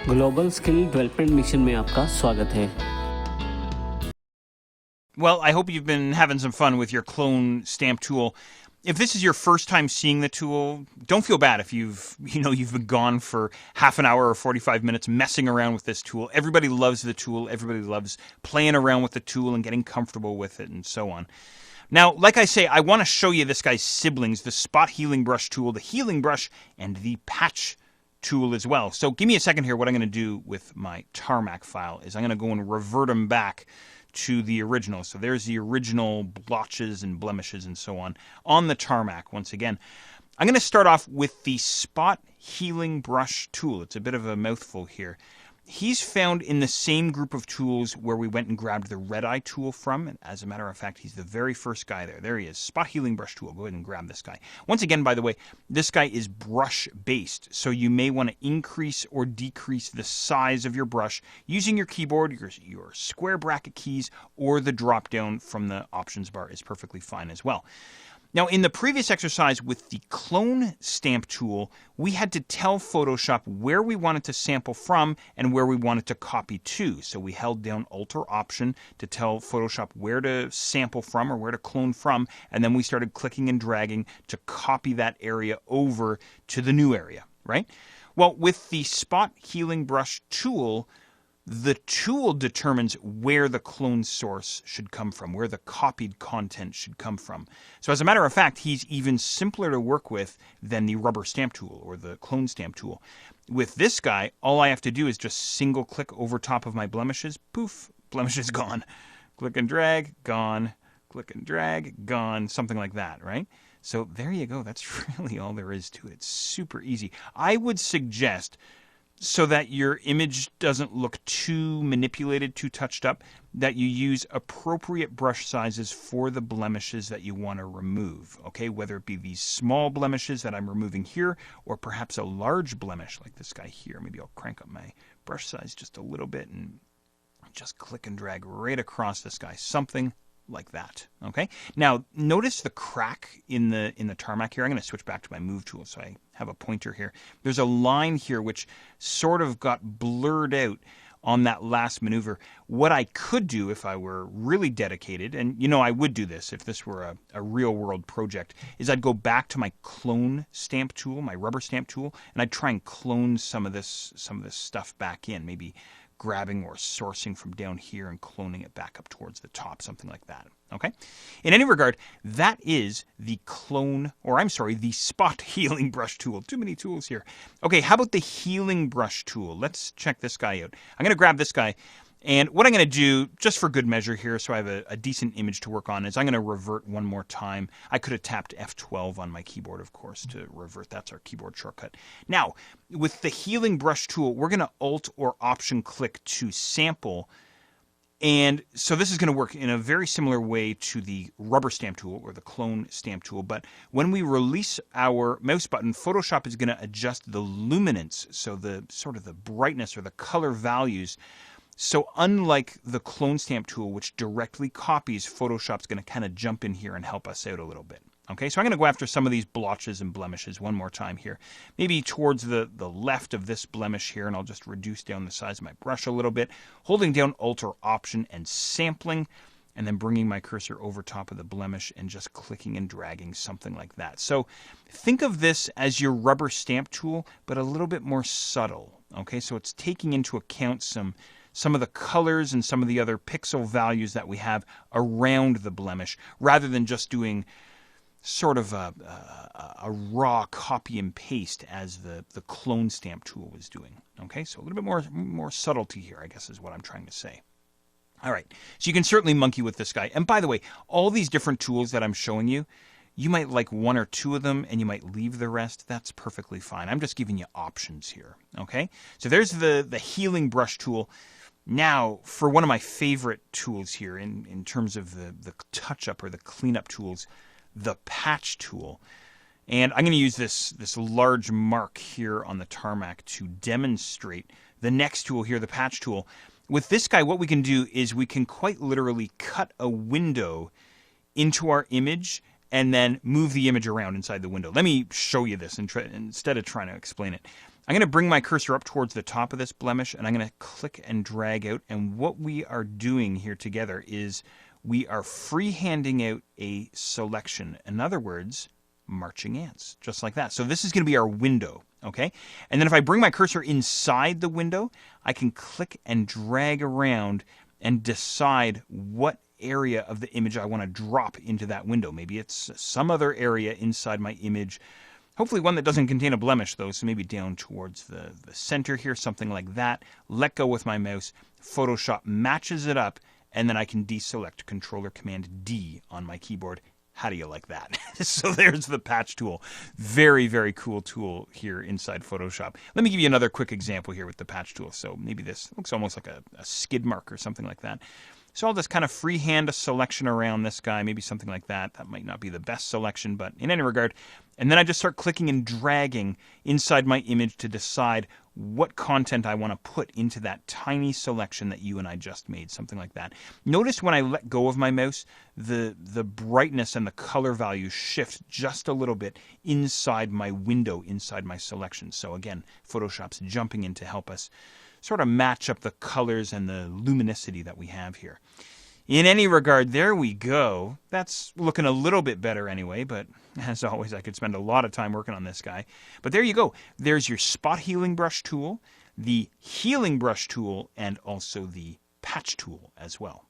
Global skill development mission में आपका स्वागत है। Well, I hope you've been having some fun with your clone stamp tool. If this is your first time seeing the tool, don't feel bad if you've been gone for half an hour or 45 minutes messing around with this tool. Everybody loves the tool. Everybody loves playing around with the tool and getting comfortable with it and so on. Now, like I say, I want to show you this guy's siblings, the spot healing brush tool, the healing brush, and the patch tool as well. So give me a second here. What I'm going to do with my tarmac file is I'm going to go and revert them back to the original. So there's the original blotches and blemishes and so on the tarmac once again. I'm going to start off with the spot healing brush tool. It's a bit of a mouthful here. He's found in the same group of tools where we went and grabbed the red eye tool from. And as a matter of fact, he's the very first guy there. There he is. Spot healing brush tool. Go ahead and grab this guy. Once again, by the way, this guy is brush based. So you may want to increase or decrease the size of your brush using your keyboard, your square bracket keys, or the drop down from the options bar is perfectly fine as well. Now, in the previous exercise with the clone stamp tool, we had to tell Photoshop where we wanted to sample from and where we wanted to copy to. So we held down Alt or Option to tell Photoshop where to sample from or where to clone from, and then we started clicking and dragging to copy that area over to the new area, right? Well, with the Spot Healing Brush tool, the tool determines where the clone source should come from, where the copied content should come from. So as a matter of fact, he's even simpler to work with than the rubber stamp tool or the clone stamp tool. With this guy, all I have to do is just single click over top of my blemishes. Poof, blemishes gone. Click and drag, gone. Click and drag, gone. Something like that, right? So there you go. That's really all there is to it. It's super easy. I would suggest, so that your image doesn't look too manipulated, too touched up, that you use appropriate brush sizes for the blemishes that you want to remove, okay? Whether it be these small blemishes that I'm removing here, or perhaps a large blemish like this guy here. Maybe I'll crank up my brush size just a little bit and just click and drag right across this guy. Something like that, okay? Now, notice the crack in the tarmac here. I'm going to switch back to my move tool so I have a pointer here. There's a line here which sort of got blurred out on that last maneuver. What I could do if I were really dedicated, and I would do this if this were a real world project, is I'd go back to my clone stamp tool, my rubber stamp tool, and I'd try and clone some of this stuff back in, maybe grabbing or sourcing from down here and cloning it back up towards the top, something like that. Okay? In any regard, that is the the spot healing brush tool. Too many tools here. Okay, how about the healing brush tool? Let's check this guy out. I'm going to grab this guy, and what I'm going to do, just for good measure here, so I have a decent image to work on, is I'm going to revert one more time. I could have tapped F12 on my keyboard, of course, to revert. That's our keyboard shortcut. Now, with the healing brush tool, we're going to Alt or Option click to sample. And so this is going to work in a very similar way to the rubber stamp tool or the clone stamp tool. But when we release our mouse button, Photoshop is going to adjust the luminance, so the sort of the brightness or the color values. So unlike the clone stamp tool, which directly copies, Photoshop's going to kind of jump in here and help us out a little bit. Okay, so I'm going to go after some of these blotches and blemishes one more time here. Maybe towards the left of this blemish here, and I'll just reduce down the size of my brush a little bit, holding down Alt or Option and sampling, and then bringing my cursor over top of the blemish and just clicking and dragging, something like that. So think of this as your rubber stamp tool, but a little bit more subtle. Okay, so it's taking into account some of the colors and some of the other pixel values that we have around the blemish, rather than just doing sort of a raw copy and paste as the clone stamp tool was doing. Okay, so a little bit more subtlety here, I guess, is what I'm trying to say. All right, so you can certainly monkey with this guy. And by the way, all these different tools that I'm showing you, you might like one or two of them and you might leave the rest. That's perfectly fine. I'm just giving you options here. Okay, so there's the healing brush tool. Now, for one of my favorite tools here in terms of the touch-up or the cleanup tools, the patch tool. And I'm going to use this large mark here on the tarmac to demonstrate the next tool here, the patch tool. With this guy, what we can do is we can quite literally cut a window into our image and then move the image around inside the window. Let me show you this instead of trying to explain it. I'm going to bring my cursor up towards the top of this blemish, and I'm going to click and drag out. And what we are doing here together is we are freehanding out a selection. In other words, marching ants, just like that. So this is going to be our window, okay? And then if I bring my cursor inside the window, I can click and drag around and decide what area of the image I want to drop into that window. Maybe it's some other area inside my image. Hopefully one that doesn't contain a blemish, though, so maybe down towards the center here, something like that. Let go with my mouse. Photoshop matches it up, and then I can deselect Controller Command D on my keyboard. How do you like that? So there's the patch tool. Very, very cool tool here inside Photoshop. Let me give you another quick example here with the patch tool. So maybe this looks almost like a skid mark or something like that. So I'll just kind of freehand a selection around this guy, maybe something like that. That might not be the best selection, but in any regard. And then I just start clicking and dragging inside my image to decide what content I want to put into that tiny selection that you and I just made, something like that. Notice when I let go of my mouse, the brightness and the color values shift just a little bit inside my window, inside my selection. So again, Photoshop's jumping in to help us sort of match up the colors and the luminosity that we have here. In any regard, there we go. That's looking a little bit better anyway, but as always, I could spend a lot of time working on this guy. But there you go. There's your spot healing brush tool, the healing brush tool, and also the patch tool as well.